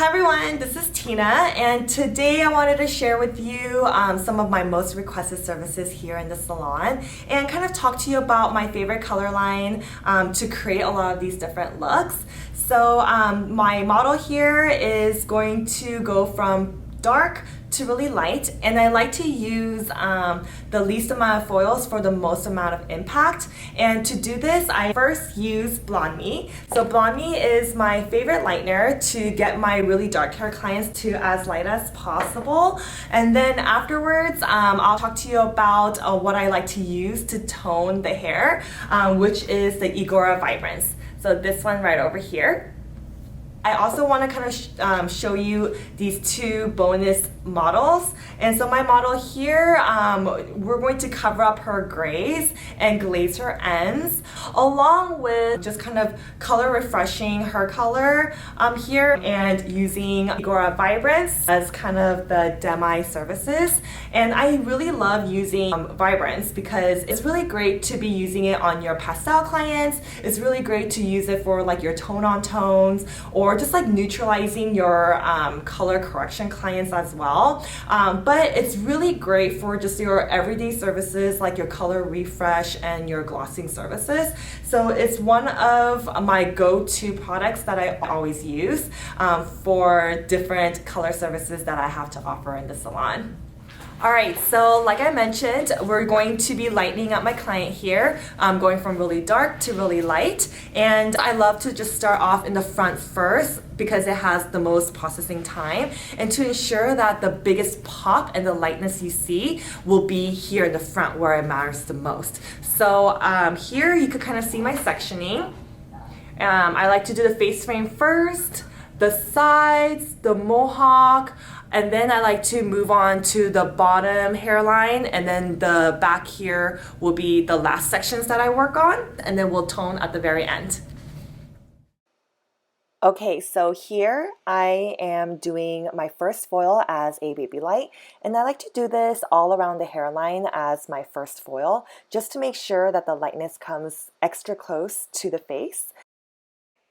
Hi everyone, this is Tina, and today I wanted to share with you some of my most requested services here in the salon and kind of talk to you about my favorite color line to create a lot of these different looks. So my model here is going to go from dark to really light, and I like to use the least amount of foils for the most amount of impact. And to do this, I first use BlondeMe. So BlondeMe is my favorite lightener to get my really dark hair clients to as light as possible. And then afterwards, I'll talk to you about what I like to use to tone the hair, which is the Igora Vibrance. So this one right over here. I also want to kind of show you these two bonus models. And so my model here, we're going to cover up her grays and glaze her ends, along with just kind of color refreshing her color here and using Igora Vibrance as kind of the demi services. And I really love using Vibrance because it's really great to be using it on your pastel clients. It's really great to use it for like your tone on tones or just like neutralizing your color correction clients as well. But it's really great for just your everyday services like your color refresh and your glossing services. So it's one of my go-to products that I always use for different color services that I have to offer in the salon. Alright, so like I mentioned, we're going to be lightening up my client here, going from really dark to really light. And I love to just start off in the front first because it has the most processing time, and to ensure that the biggest pop and the lightness you see will be here in the front where it matters the most. So here you could kind of see my sectioning. I like to do the face frame first, the sides, the mohawk, and then I like to move on to the bottom hairline, and then the back here will be the last sections that I work on, and then we'll tone at the very end. Okay, so here I am doing my first foil as a baby light, and I like to do this all around the hairline as my first foil, just to make sure that the lightness comes extra close to the face.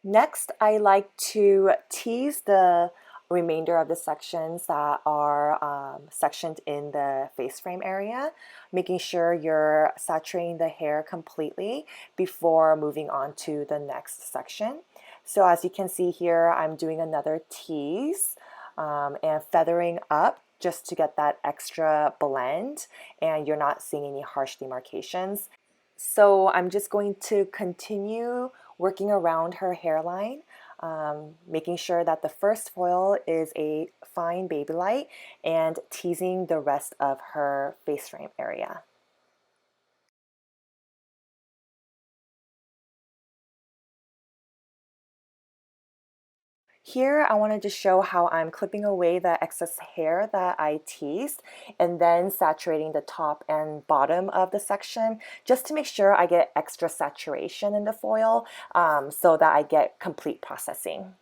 Next, I like to tease the remainder of the sections that are sectioned in the face frame area, making sure you're saturating the hair completely before moving on to the next section. So as you can see here, I'm doing another tease and feathering up just to get that extra blend, and you're not seeing any harsh demarcations. So I'm just going to continue working around her hairline, making sure that the first foil is a fine baby light and teasing the rest of her face frame area. Here I wanted to show how I'm clipping away the excess hair that I teased and then saturating the top and bottom of the section just to make sure I get extra saturation in the foil so that I get complete processing.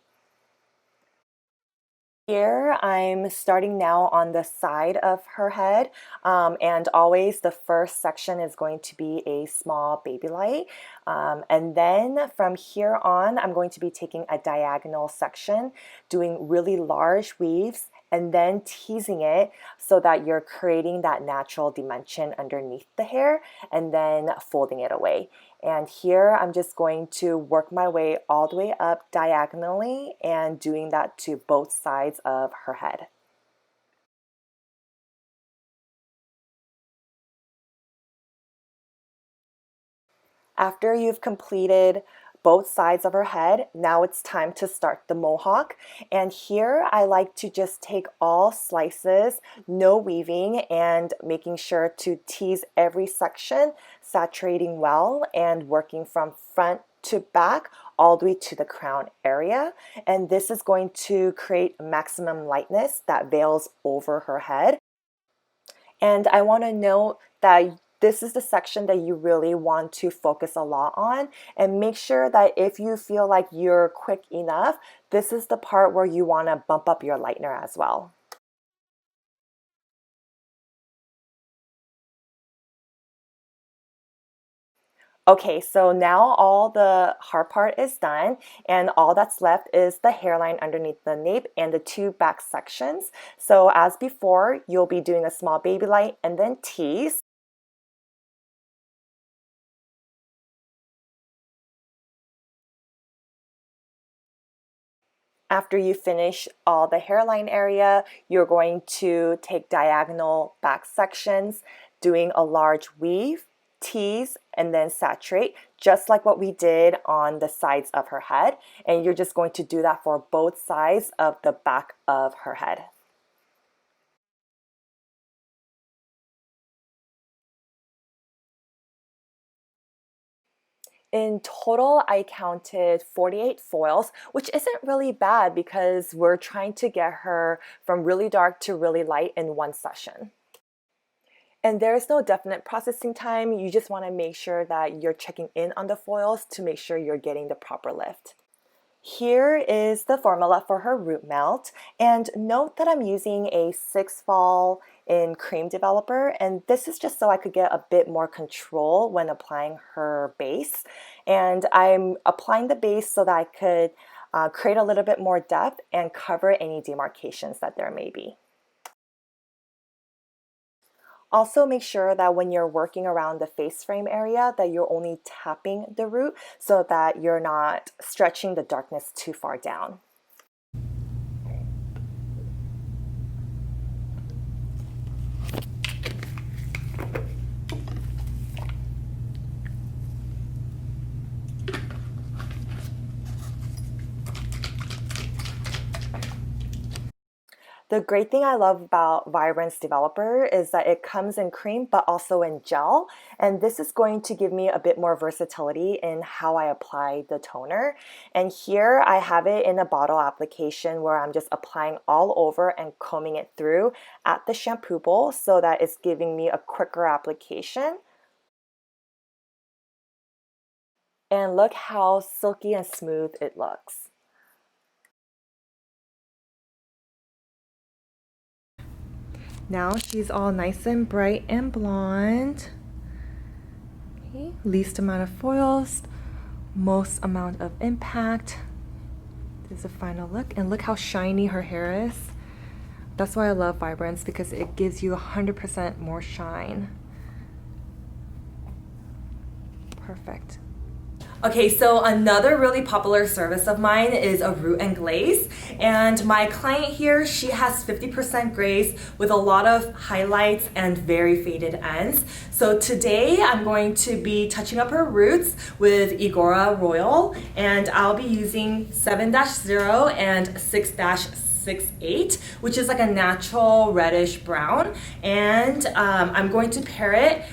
Here I'm starting now on the side of her head, and always the first section is going to be a small baby light, and then from here on I'm going to be taking a diagonal section, doing really large weaves and then teasing it so that you're creating that natural dimension underneath the hair and then folding it away. And here I'm just going to work my way all the way up diagonally and doing that to both sides of her head. After you've completed both sides of her head, now it's time to start the mohawk. And here I like to just take all slices, no weaving, and making sure to tease every section, saturating well and working from front to back all the way to the crown area. And this is going to create maximum lightness that veils over her head. And I want to note that this is the section that you really want to focus a lot on, and make sure that if you feel like you're quick enough, this is the part where you want to bump up your lightener as well. Okay, so now all the hard part is done, and all that's left is the hairline underneath the nape and the two back sections. So as before, you'll be doing a small baby light and then tease. After you finish all the hairline area, you're going to take diagonal back sections, doing a large weave, tease, and then saturate, just like what we did on the sides of her head. And you're just going to do that for both sides of the back of her head. In total, I counted 48 foils, which isn't really bad because we're trying to get her from really dark to really light in one session. And there's no definite processing time. You just want to make sure that you're checking in on the foils to make sure you're getting the proper lift. Here is the formula for her root melt, and note that I'm using a 6-fall in cream developer, and this is just so I could get a bit more control when applying her base. And I'm applying the base so that I could create a little bit more depth and cover any demarcations that there may be. Also make sure that when you're working around the face frame area that you're only tapping the root so that you're not stretching the darkness too far down. The great thing I love about Vibrance Developer is that it comes in cream but also in gel, and this is going to give me a bit more versatility in how I apply the toner. And here I have it in a bottle application where I'm just applying all over and combing it through at the shampoo bowl so that it's giving me a quicker application. And look how silky and smooth it looks. Now she's all nice and bright and blonde. Okay, least amount of foils, most amount of impact. This is a final look, and look how shiny her hair is. That's why I love Vibrance, because it gives you 100% more shine. Perfect. Okay, so another really popular service of mine is a root and glaze, and my client here, she has 50% grace with a lot of highlights and very faded ends. So today I'm going to be touching up her roots with Igora Royal, and I'll be using 7-0 and 6-68, which is like a natural reddish brown. And I'm going to pair it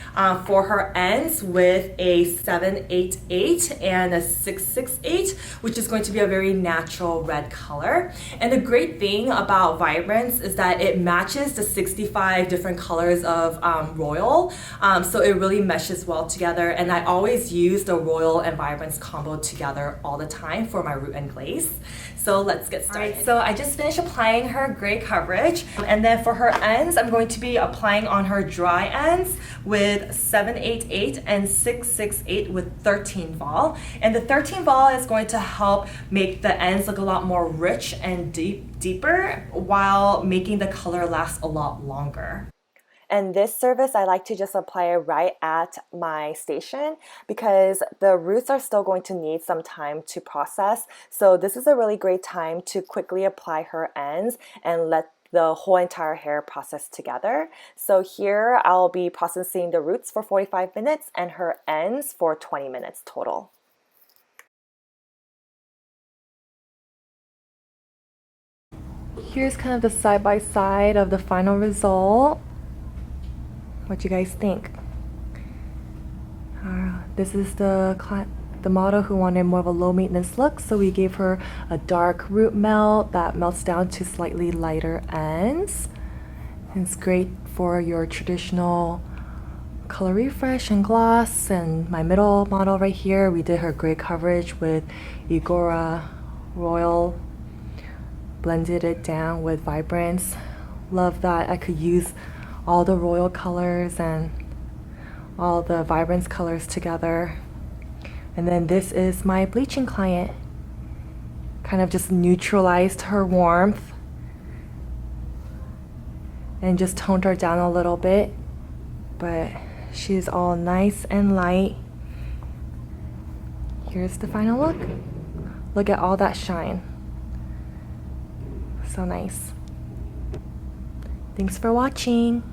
for her ends with a 788 and a 668, which is going to be a very natural red color. And the great thing about Vibrance is that it matches the 65 different colors of Royal, so it really meshes well together. And I always use the Royal and Vibrance combo together all the time for my root and glaze. So let's get started. Right, so I just finished applying her gray coverage, and then for her ends, I'm going to be applying on her dry ends with 788 and 668 with 13 vol. And the 13 vol is going to help make the ends look a lot more rich and deeper while making the color last a lot longer. And this service, I like to just apply it right at my station because the roots are still going to need some time to process. So this is a really great time to quickly apply her ends and let the whole entire hair process together. So here I'll be processing the roots for 45 minutes and her ends for 20 minutes total. Here's kind of the side-by-side of the final result. What you guys think? This is the model who wanted more of a low maintenance look, so we gave her a dark root melt that melts down to slightly lighter ends. It's great for your traditional color refresh and gloss. And my middle model right here, we did her gray coverage with Igora Royal, blended it down with Vibrance. Love that I could use all the Royal colors and all the Vibrance colors together. And then this is my bleaching client. Kind of just neutralized her warmth and just toned her down a little bit, but she's all nice and light. Here's the final look. Look at all that shine. So nice. Thanks for watching.